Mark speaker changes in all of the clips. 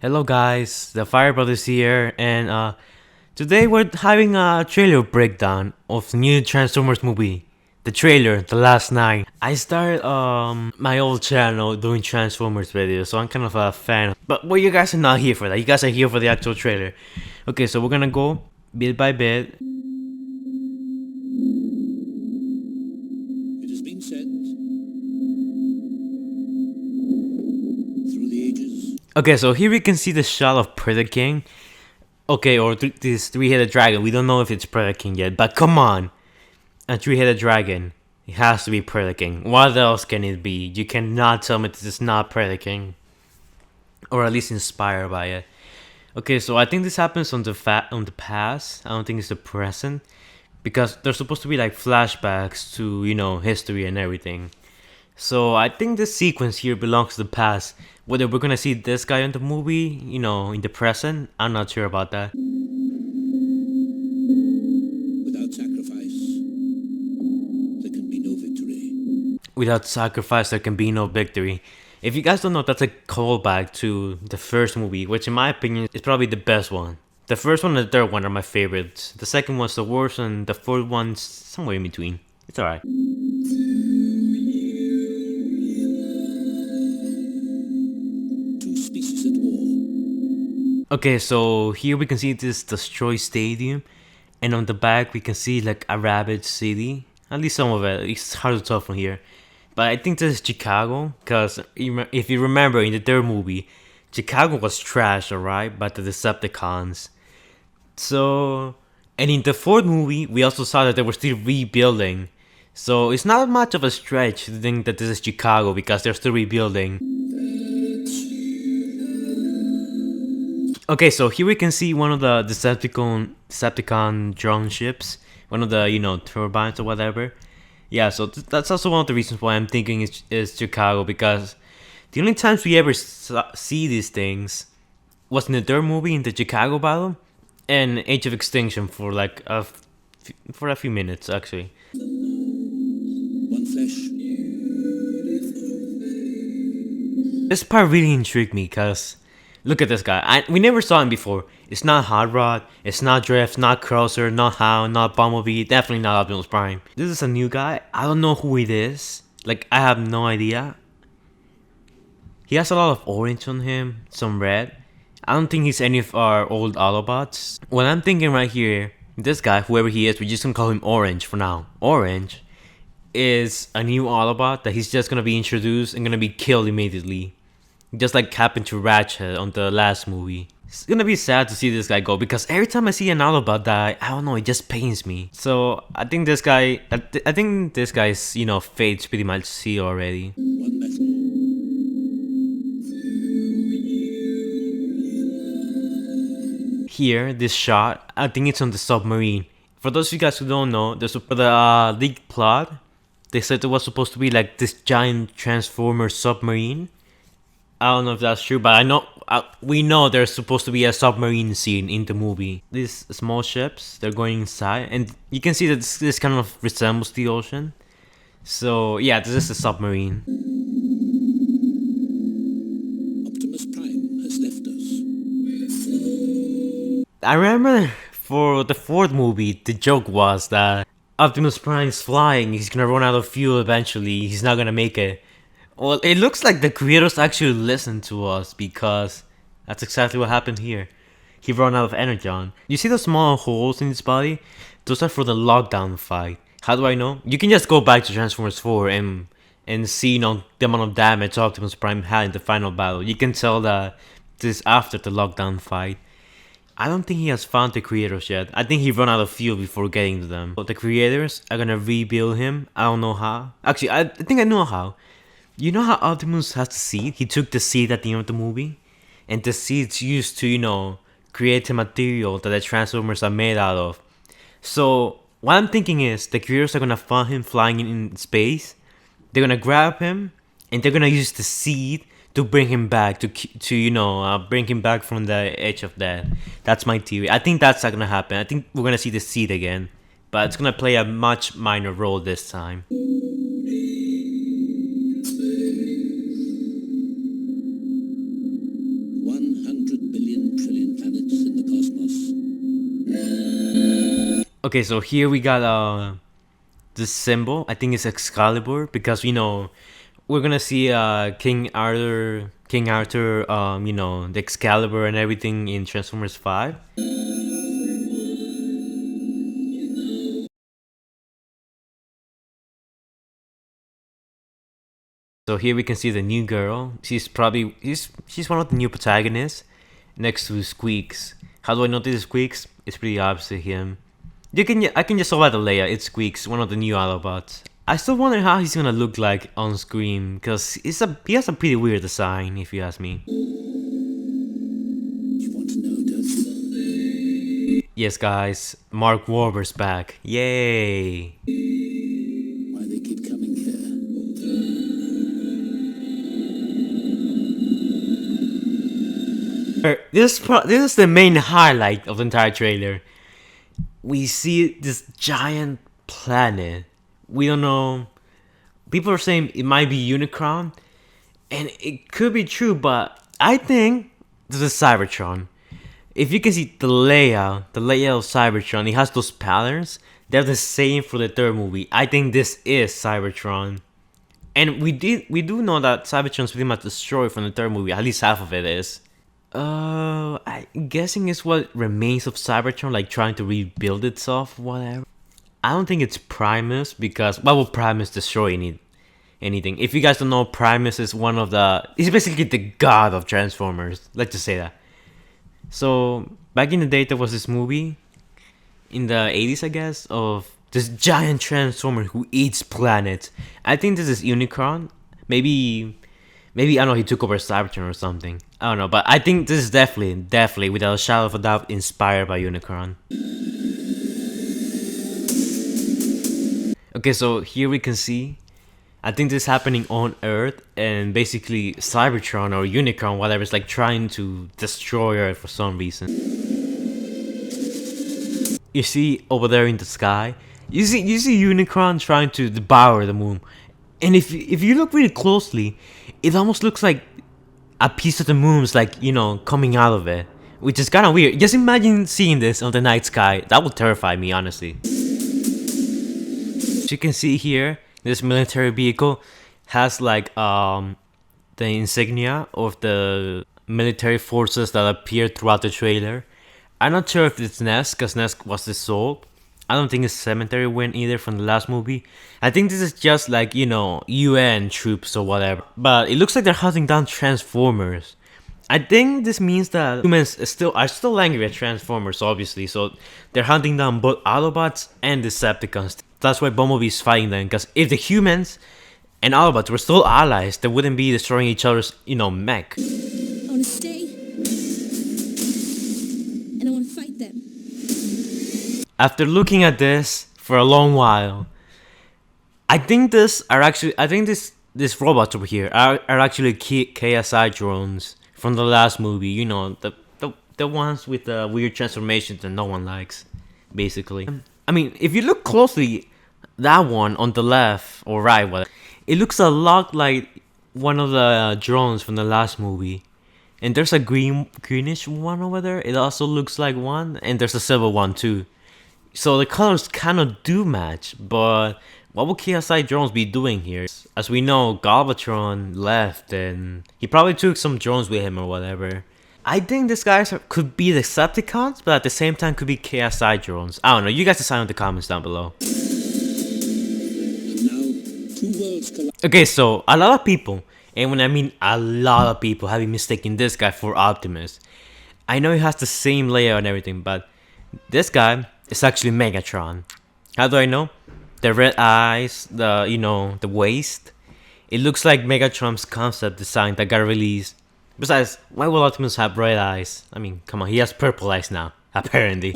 Speaker 1: Hello guys, the Fire Brothers here, and today we're having a trailer breakdown of the new Transformers movie. The trailer, the last night. I started my old channel doing Transformers videos, so I'm kind of a fan. But well, you guys are not here for that. You guys are here for the actual trailer. Okay, so we're gonna go bit by bit.
Speaker 2: It has been said through the ages.
Speaker 1: Okay, so here we can see the shot of Predator King. Okay, or this three-headed dragon. We don't know if it's Predator King yet, but come on. A three-headed dragon. It has to be Predator King. What else can it be? You cannot tell me this is not Predator King. Or at least inspired by it. Okay, so I think this happens on the past. I don't think it's the present. Because there's supposed to be like flashbacks to, history and everything. So I think this sequence here belongs to the past. Whether we're gonna see this guy in the movie, in the present, I'm not sure about that.
Speaker 2: Without sacrifice, there can be no victory.
Speaker 1: Without sacrifice, there can be no victory. If you guys don't know, that's a callback to the first movie, which in my opinion is probably the best one. The first one and the third one are my favorites. The second one's the worst, and the fourth one's somewhere in between. It's alright.
Speaker 2: Two species at war.
Speaker 1: Okay, so here we can see this destroyed stadium, and on the back we can see like a rabbit city. At least some of it. It's hard to tell from here. But I think this is Chicago, because if you remember in the third movie, Chicago was trashed, alright, by the Decepticons. So, and in the fourth movie, we also saw that they were still rebuilding. So it's not much of a stretch to think that this is Chicago because they're still rebuilding. Okay, so here we can see one of the Decepticon drone ships. One of the, turbines or whatever. Yeah, so that's also one of the reasons why I'm thinking it's Chicago, because the only times we ever see these things was in the third movie, in the Chicago battle, and Age of Extinction for like for a few minutes actually.
Speaker 2: One flesh.
Speaker 1: This part really intrigued me because look at this guy. We never saw him before. It's not Hot Rod, it's not Drift, not Crosser, not Hound, not Bumblebee, definitely not Optimus Prime. This is a new guy. I don't know who it is. Like, I have no idea. He has a lot of orange on him, some red. I don't think he's any of our old Autobots. What I'm thinking right here, this guy, whoever he is, we're just gonna call him Orange for now. Orange is a new Autobot that he's just gonna be introduced and gonna be killed immediately. Just like happened to Ratchet on the last movie. It's gonna be sad to see this guy go, because every time I see an Autobot die, I don't know, it just pains me. So I think this guy, I think this guy's, fate's pretty much sealed already.
Speaker 2: One metal.
Speaker 1: Here, this shot, I think it's on the submarine. For those of you guys who don't know, for the leaked plot, they said it was supposed to be like this giant Transformer submarine. I don't know if that's true, but we know there's supposed to be a submarine scene in the movie. These small ships, they're going inside, and you can see that this kind of resembles the ocean. So yeah, this is a submarine.
Speaker 2: Optimus Prime has left us.
Speaker 1: I remember for the fourth movie, the joke was that Optimus Prime's flying, he's gonna run out of fuel eventually, he's not gonna make it. Well, it looks like the creators actually listened to us, because that's exactly what happened here. He ran out of energon. You see the small holes in his body? Those are for the lockdown fight. How do I know? You can just go back to Transformers 4 and see the amount of damage Optimus Prime had in the final battle. You can tell that this is after the lockdown fight. I don't think he has found the creators yet. I think he ran out of fuel before getting to them. But the creators are gonna rebuild him. I don't know how. Actually, I think I know how. You know how Optimus has the seed? He took the seed at the end of the movie, and the seed's used to, create the material that the Transformers are made out of. So what I'm thinking is the creators are gonna find him flying in space. They're gonna grab him, and they're gonna use the seed to bring him back to bring him back from the edge of death. That's my theory. I think that's not gonna happen. I think we're gonna see the seed again, but it's gonna play a much minor role this time.
Speaker 2: 100 100 billion trillion planets in the cosmos.
Speaker 1: Okay, so here we got this symbol. I think it's Excalibur because we're gonna see King Arthur, the Excalibur and everything in Transformers 5. So here we can see the new girl. She's one of the new protagonists next to Squeaks. How do I know this is Squeaks? It's pretty obvious to him. I can just tell by the layout. It's Squeaks, one of the new Autobots. I still wonder how he's gonna look like on screen because he has a pretty weird design, if you ask me.
Speaker 2: You want to know, don't you?
Speaker 1: Yes, guys, Mark Wahlberg's back. Yay!
Speaker 2: Why they keep coming here?
Speaker 1: This is the main highlight of the entire trailer. We see this giant planet. We don't know. People are saying it might be Unicron, and it could be true, but I think this is Cybertron. If you can see the layout of Cybertron, it has those patterns. They're the same for the third movie. I think this is Cybertron. And we do know that Cybertron's pretty much destroyed from the third movie. At least half of it is. I'm guessing it's what remains of Cybertron, like trying to rebuild itself, whatever. I don't think it's Primus because why would Primus destroy anything? If you guys don't know, Primus is he's basically the god of Transformers. Let's just say that. So back in the day, there was this movie in the 80s, I guess, of this giant Transformer who eats planets. I think this is Unicron. Maybe I don't know, he took over Cybertron or something. I don't know, but I think this is definitely, without a shadow of a doubt, inspired by Unicron. Okay, so here we can see, I think this is happening on Earth, and basically Cybertron or Unicron, whatever, is like trying to destroy Earth for some reason. You see over there in the sky, you see Unicron trying to devour the moon. And if you look really closely, it almost looks like a piece of the moon's like, coming out of it. Which is kind of weird. Just imagine seeing this on the night sky. That would terrify me, honestly. As you can see here, this military vehicle has like the insignia of the military forces that appear throughout the trailer. I'm not sure if it's Nest, because Nest was dissolved. I don't think it's Cemetery win either from the last movie. I think this is just like, UN troops or whatever. But it looks like they're hunting down Transformers. I think this means that humans are still angry at Transformers, obviously. So they're hunting down both Autobots and Decepticons. That's why Bumblebee's fighting them. Because if the humans and Autobots were still allies, they wouldn't be destroying each other's, mech.
Speaker 3: I want to stay. And I want to fight them.
Speaker 1: After looking at this for a long while, I think these robots over here are actually K.S.I drones from the last movie. The ones with the weird transformations that no one likes, basically. I mean, if you look closely, that one on the left or right, whatever, it looks a lot like one of the drones from the last movie. And there's a greenish one over there. It also looks like one, and there's a silver one too. So the colors kind of do match, but what would K.S.I drones be doing here? As we know, Galvatron left, and he probably took some drones with him or whatever. I think these guys could be Decepticons, but at the same time could be K.S.I drones. I don't know, you guys decide in the comments down below.
Speaker 2: And now, two worlds collide.
Speaker 1: Okay, so a lot of people, and when I mean a lot of people, have been mistaking this guy for Optimus. I know he has the same layout and everything, but this guy is actually Megatron. How do I know? The red eyes, the waist. It looks like Megatron's concept design that got released. Besides, why will Optimus have red eyes? I mean, come on, he has purple eyes now, apparently.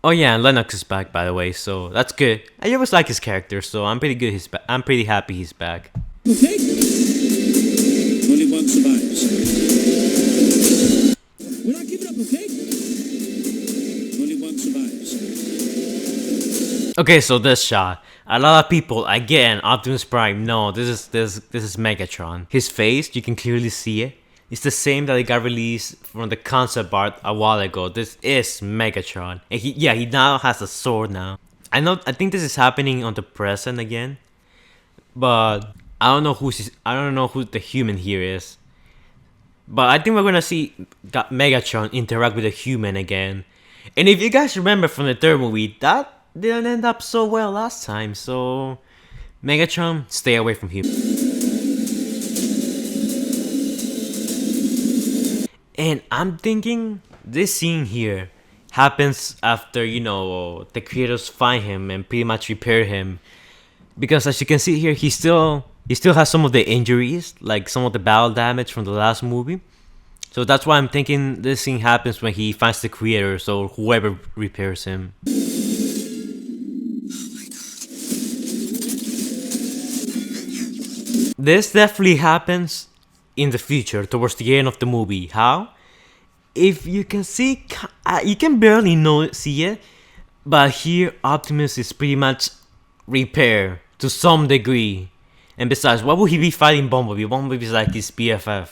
Speaker 1: Oh yeah, and Lennox is back, by the way, so that's good. I always like his character, so I'm pretty good. I'm pretty happy he's back.
Speaker 2: Okay. Only one survives. We're not giving up, okay? Only one survives.
Speaker 1: Okay, so this shot. A lot of people, again, Optimus Prime, no, this is Megatron. His face, you can clearly see it. It's the same that he got released from the concept art a while ago. This is Megatron. And he now has a sword now. I think this is happening on the present again. But I don't know who the human here is. But I think we're gonna see Megatron interact with a human again. And if you guys remember from the third movie, that didn't end up so well last time. So Megatron, stay away from him. And I'm thinking this scene here happens after, the creators find him and pretty much repair him. Because as you can see here, he still has some of the injuries, like some of the battle damage from the last movie. So that's why I'm thinking this scene happens when he finds the creators or whoever repairs him. This definitely happens in the future, towards the end of the movie. How? If you can see, you can barely see it, but here Optimus is pretty much repaired to some degree. And besides, why would he be fighting Bumblebee? Bumblebee is like his BFF.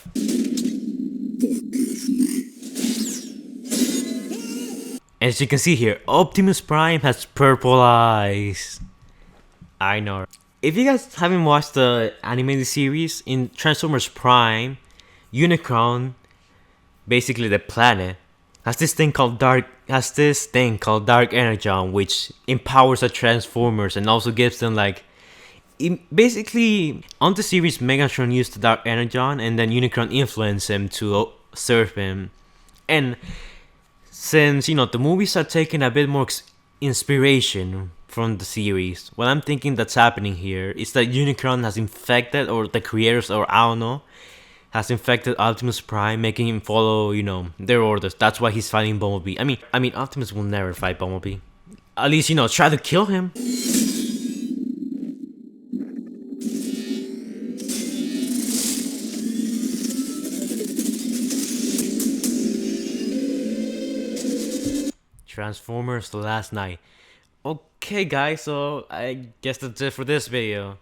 Speaker 1: As you can see here, Optimus Prime has purple eyes. I know. If you guys haven't watched the animated series, in Transformers Prime, Unicron, basically the planet, has this thing called dark energon, which empowers the Transformers and also gives them basically on the series Megatron used the dark energon and then Unicron influenced him to serve him. And since the movies are taking a bit more inspiration from the series, what I'm thinking that's happening here is that Unicron has infected, or the creators, or I don't know, has infected Optimus Prime, making him follow, their orders. That's why he's fighting Bumblebee. I mean, Optimus will never fight Bumblebee. At least, try to kill him. Transformers The Last Night. Okay, guys, so I guess that's it for this video.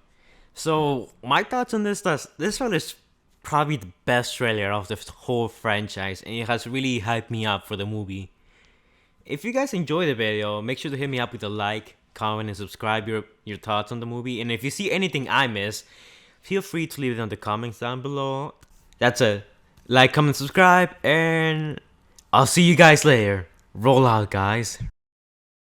Speaker 1: So, my thoughts on this trailer is probably the best trailer of the whole franchise, and it has really hyped me up for the movie. If you guys enjoyed the video, make sure to hit me up with a like, comment, and subscribe your thoughts on the movie. And if you see anything I missed, feel free to leave it in the comments down below. That's it. Like, comment, subscribe, and I'll see you guys later. Roll out, guys.